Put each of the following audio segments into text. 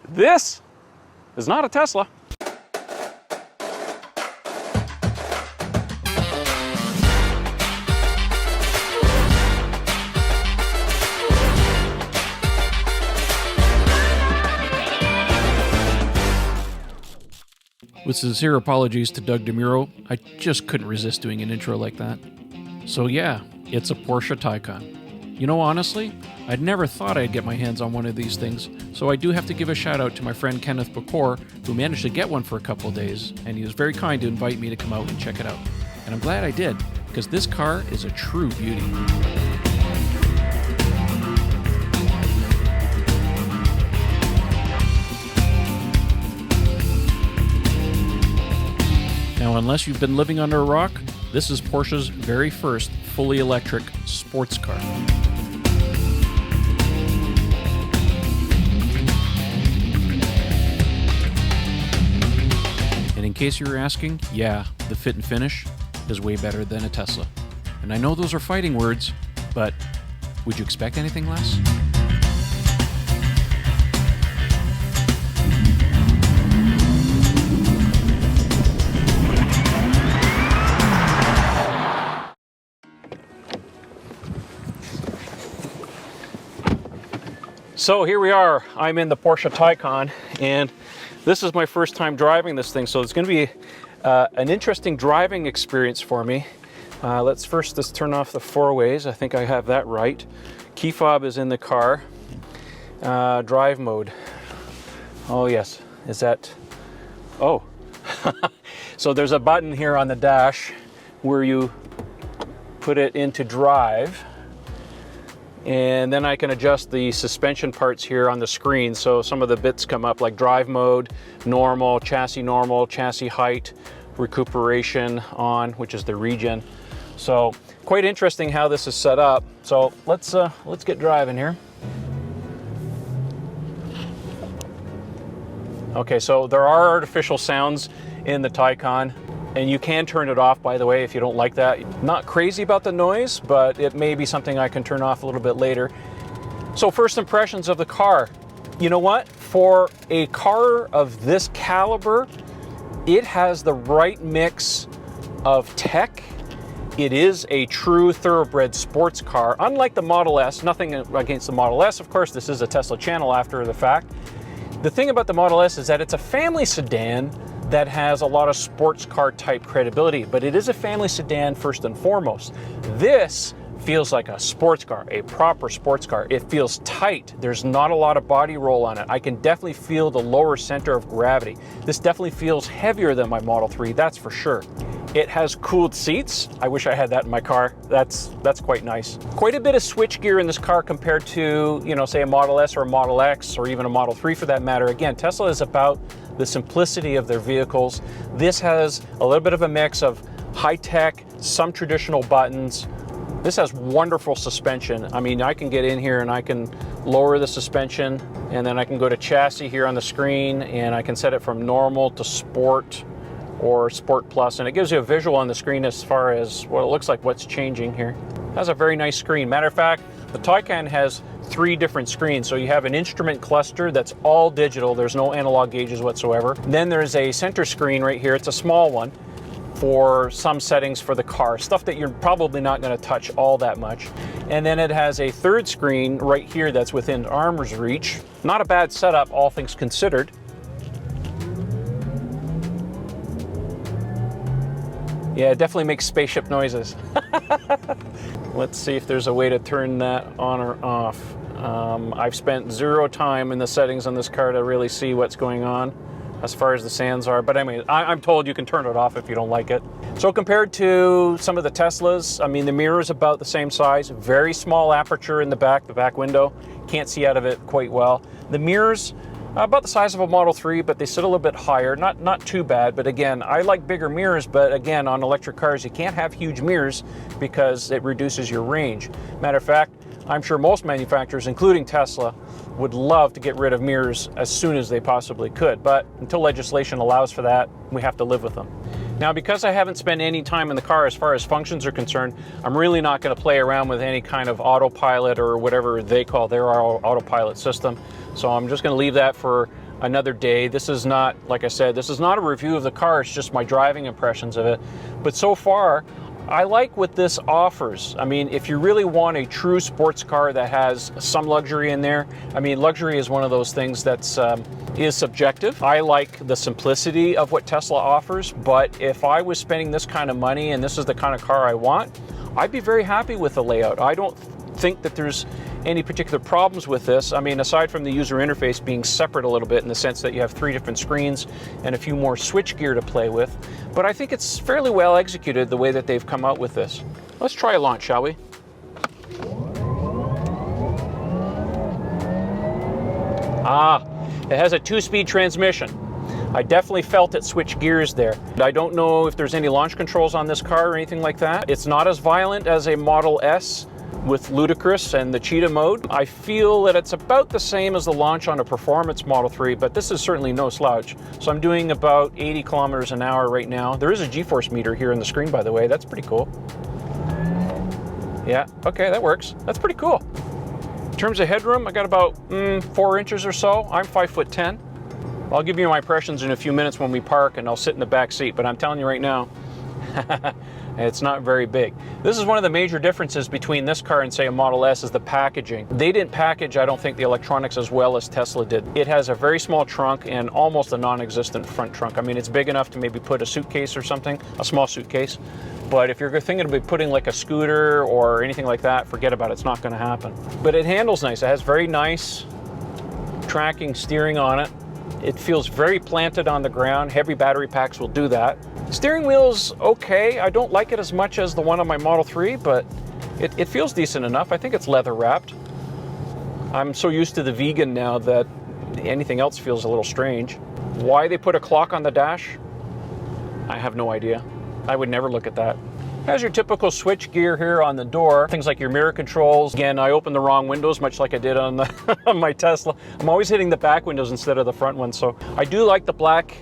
This is not a Tesla. With sincere apologies to Doug DeMuro, I just couldn't resist doing an intro like that. So yeah, it's a Porsche Taycan. You know, honestly, I'd never thought I'd get my hands on one of these things, so I do have to give a shout out to my friend Ken Bokor, who managed to get one for a couple of days, and he was very kind to invite me to come out and check it out. And I'm glad I did, because this car is a true beauty. Now, unless you've been living under a rock, this is Porsche's very first fully electric sports car. And in case you were asking, yeah, the fit and finish is way better than a Tesla. And I know those are fighting words, but would you expect anything less? So here we are. I'm in the Porsche Taycan, and this is my first time driving this thing, so it's going to be an interesting driving experience for me. Let's first just turn off the four ways. I think I have that right. Key fob is in the car. Drive mode. Oh yes, is that? Oh, so there's a button here on the dash where you put it into drive. And then I can adjust the suspension parts here on the screen. So some of the bits come up like drive mode, normal, chassis height, recuperation on, which is the regen. So quite interesting how this is set up. So let's get driving here. Okay, so there are artificial sounds in the Taycan. And you can turn it off, by the way, if you don't like that. Not crazy about the noise, but it may be something I can turn off a little bit later. So first impressions of the car. You know what? For a car of this caliber, it has the right mix of tech. It is a true thoroughbred sports car. Unlike the Model S, nothing against the Model S, of course, this is a Tesla channel after the fact. The thing about the Model S is that it's a family sedan that has a lot of sports car type credibility, but it is a family sedan first and foremost. This feels like a sports car, a proper sports car. It feels tight. There's not a lot of body roll on it. I can definitely feel the lower center of gravity. This definitely feels heavier than my Model 3, that's for sure. It has cooled seats. I wish I had that in my car. That's quite nice. Quite a bit of switchgear in this car compared to, you know, say a Model S or a Model X or even a Model 3 for that matter. Again, Tesla is about the simplicity of their vehicles. This has a little bit of a mix of high-tech, some traditional buttons. This has wonderful suspension. I mean, I can get in here and I can lower the suspension, and then I can go to chassis here on the screen, and I can set it from normal to sport or Sport Plus, and it gives you a visual on the screen as far as what it looks like, what's changing here. It has a very nice screen. Matter of fact, the Taycan has 3 different screens. So you have an instrument cluster that's all digital. There's no analog gauges whatsoever. Then there's a center screen right here. It's a small one for some settings for the car, stuff that you're probably not going to touch all that much. And then it has a third screen right here that's within arm's reach. Not a bad setup, all things considered. Yeah, it definitely makes spaceship noises. Let's see if there's a way to turn that on or off. I've spent 0 time in the settings on this car to really see what's going on as far as the sounds are. But I mean, I'm told you can turn it off if you don't like it. So compared to some of the Teslas, I mean, the mirror is about the same size. Very small aperture in the back window. Can't see out of it quite well. The mirrors, about the size of a Model 3, but they sit a little bit higher. Not too bad, but again, I like bigger mirrors, but again, on electric cars, you can't have huge mirrors because it reduces your range. Matter of fact, I'm sure most manufacturers, including Tesla, would love to get rid of mirrors as soon as they possibly could, but until legislation allows for that, we have to live with them. Now, because I haven't spent any time in the car as far as functions are concerned, I'm really not going to play around with any kind of autopilot or whatever they call their autopilot system. So I'm just going to leave that for another day. This is not, like I said, this is not a review of the car, it's just my driving impressions of it. But so far, I like what this offers. I mean, if you really want a true sports car that has some luxury in there, I mean, luxury is one of those things that's is subjective. I like the simplicity of what Tesla offers, but if I was spending this kind of money and this is the kind of car I want, I'd be very happy with the layout. I don't think that there's any particular problems with this. I mean, aside from the user interface being separate a little bit in the sense that you have 3 different screens and a few more switch gear to play with, but I think it's fairly well executed the way that they've come out with this. Let's try a launch, shall we? It has a 2-speed transmission. I definitely felt it switch gears there. I don't know if there's any launch controls on this car or anything like that. It's not as violent as a Model S with Ludicrous and the Cheetah mode. I feel that it's about the same as the launch on a performance Model 3, but this is certainly no slouch. So I'm doing about 80 kilometers an hour right now. There is a G-force meter here on the screen, by the way. That's pretty cool. Yeah, okay, that works. That's pretty cool. In terms of headroom, I got about 4 inches or so. I'm 5'10". I'll give you my impressions in a few minutes when we park and I'll sit in the back seat, but I'm telling you right now, it's not very big. This is one of the major differences between this car and say a Model S is the packaging. They didn't package, I don't think, the electronics as well as Tesla did. It has a very small trunk and almost a non-existent front trunk. I mean, it's big enough to maybe put a suitcase or something, a small suitcase. But if you're thinking of putting like a scooter or anything like that, forget about it, it's not gonna happen. But it handles nice. It has very nice tracking steering on it. It feels very planted on the ground. Heavy battery packs will do that. Steering wheel's okay. I don't like it as much as the one on my Model 3, but it feels decent enough. I think it's leather wrapped. I'm so used to the vegan now that anything else feels a little strange. Why they put a clock on the dash? I have no idea. I would never look at that. Has your typical switch gear here on the door. Things like your mirror controls. Again, I opened the wrong windows, much like I did on, on my Tesla. I'm always hitting the back windows instead of the front ones. So I do like the black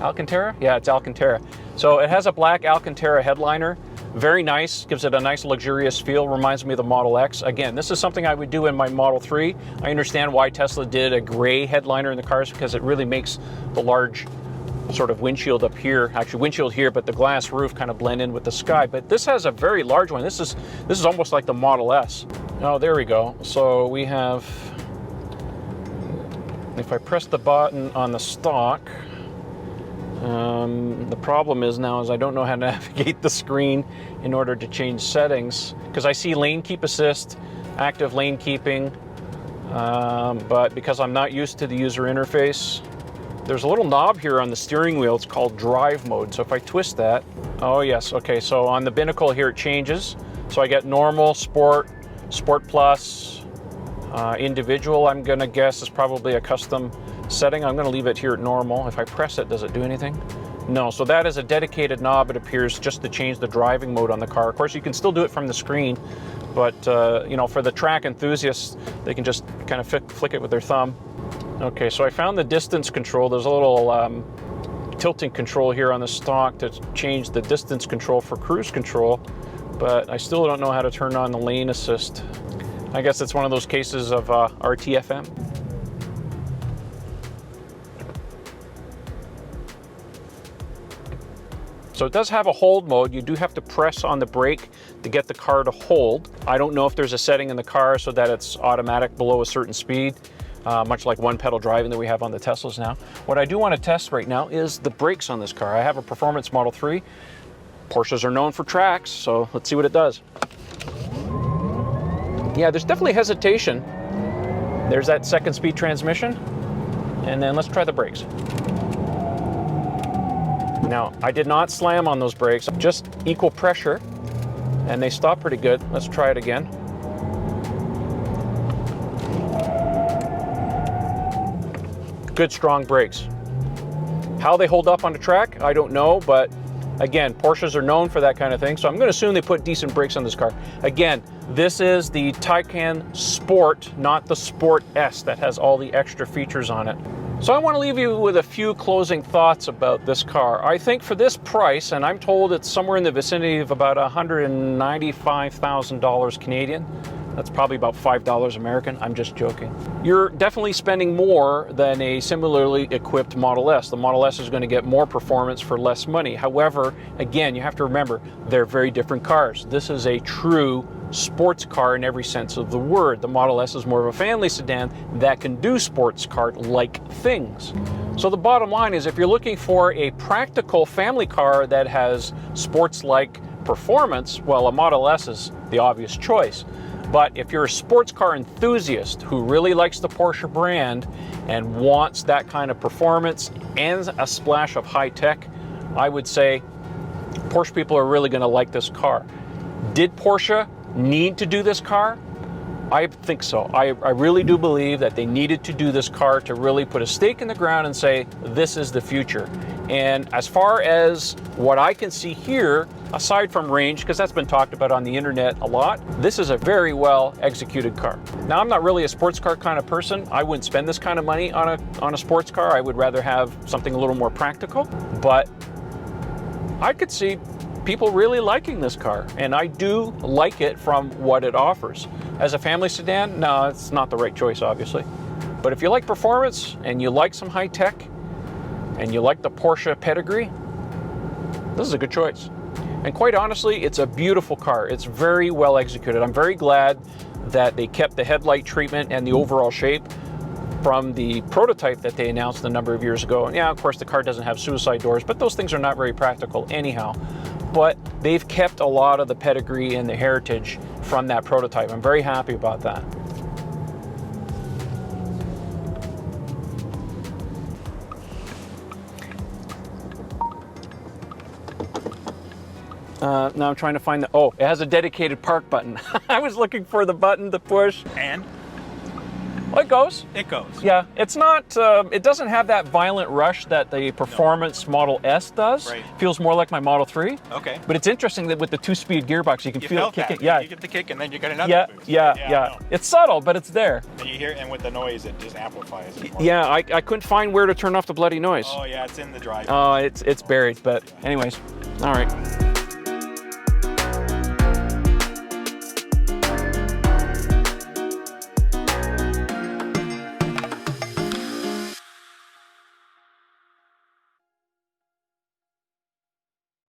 Alcantara? Yeah, it's Alcantara. So it has a black Alcantara headliner. Very nice, gives it a nice luxurious feel, reminds me of the Model X. Again, this is something I would do in my Model 3. I understand why Tesla did a gray headliner in the cars because it really makes the large sort of windshield up here, actually windshield here, but the glass roof kind of blend in with the sky. But this has a very large one. This is almost like the Model S. Oh, there we go. So we have, if I press the button on the stock, the problem is now I don't know how to navigate the screen in order to change settings, because I see lane keep assist, active lane keeping, but because I'm not used to the user interface, there's a little knob here on the steering wheel. It's called drive mode. So if I twist that, oh yes, okay, so on the binnacle here it changes. So I get normal, sport, sport plus, individual, I'm gonna guess is probably a custom setting. I'm gonna leave it here at normal. If I press it, does it do anything? No, so that is a dedicated knob, it appears, just to change the driving mode on the car. Of course, you can still do it from the screen, but you know, for the track enthusiasts, they can just kind of flick it with their thumb. Okay, so I found the distance control. There's a little tilting control here on the stock to change the distance control for cruise control, but I still don't know how to turn on the lane assist. I guess it's one of those cases of RTFM. So it does have a hold mode. You do have to press on the brake to get the car to hold. I don't know if there's a setting in the car so that it's automatic below a certain speed. Much like one pedal driving that we have on the Teslas now. What I do want to test right now is the brakes on this car. I have a performance Model 3. Porsches are known for tracks, so let's see what it does. Yeah, there's definitely hesitation. There's that 2-speed transmission. And then let's try the brakes. Now, I did not slam on those brakes, just equal pressure, and they stop pretty good. Let's try it again. Good strong brakes. How they hold up on the track, I don't know, but again, Porsches are known for that kind of thing, so I'm going to assume they put decent brakes on this car. Again, this is the Taycan Sport, not the Sport S that has all the extra features on it. So I want to leave you with a few closing thoughts about this car. I think for this price, and I'm told it's somewhere in the vicinity of about $195,000 Canadian, That's probably about $5 American. I'm just joking. You're definitely spending more than a similarly equipped Model S. The Model S is going to get more performance for less money. However, again, you have to remember, they're very different cars. This is a true sports car in every sense of the word. The Model S is more of a family sedan that can do sports car-like things. So the bottom line is, if you're looking for a practical family car that has sports-like performance, well, a Model S is the obvious choice. But if you're a sports car enthusiast who really likes the Porsche brand and wants that kind of performance and a splash of high tech, I would say Porsche people are really going to like this car. Did Porsche need to do this car? I think so. I really do believe that they needed to do this car to really put a stake in the ground and say, this is the future. And as far as what I can see here, aside from range, because that's been talked about on the internet a lot, this is a very well executed car. Now, I'm not really a sports car kind of person. I wouldn't spend this kind of money on a sports car. I would rather have something a little more practical, but I could see people really liking this car, and I do like it from what it offers. As a family sedan, no, it's not the right choice, obviously. But if you like performance and you like some high tech and you like the Porsche pedigree, this is a good choice. And quite honestly, it's a beautiful car. It's very well executed. I'm very glad that they kept the headlight treatment and the overall shape from the prototype that they announced a number of years ago. And yeah, of course, the car doesn't have suicide doors, but those things are not very practical anyhow. But they've kept a lot of the pedigree and the heritage from that prototype. I'm very happy about that. Now I'm trying to find the, oh, it has a dedicated park button. I was looking for the button to push. And? Well, it goes. It goes. Yeah, it's not, it doesn't have that violent rush that the Performance Model S does. Right. Feels more like my Model 3. Okay. But it's interesting that with the 2-speed gearbox, you can You feel felt it kicking. that. Yeah. You get the kick and then you get another Yeah, boost. yeah, I yeah. know. It's subtle, but it's there. And you hear, and with the noise, it just amplifies it more. Yeah, I couldn't find where to turn off the bloody noise. Oh yeah, it's in the drive. Oh, it's buried, but anyways, all right.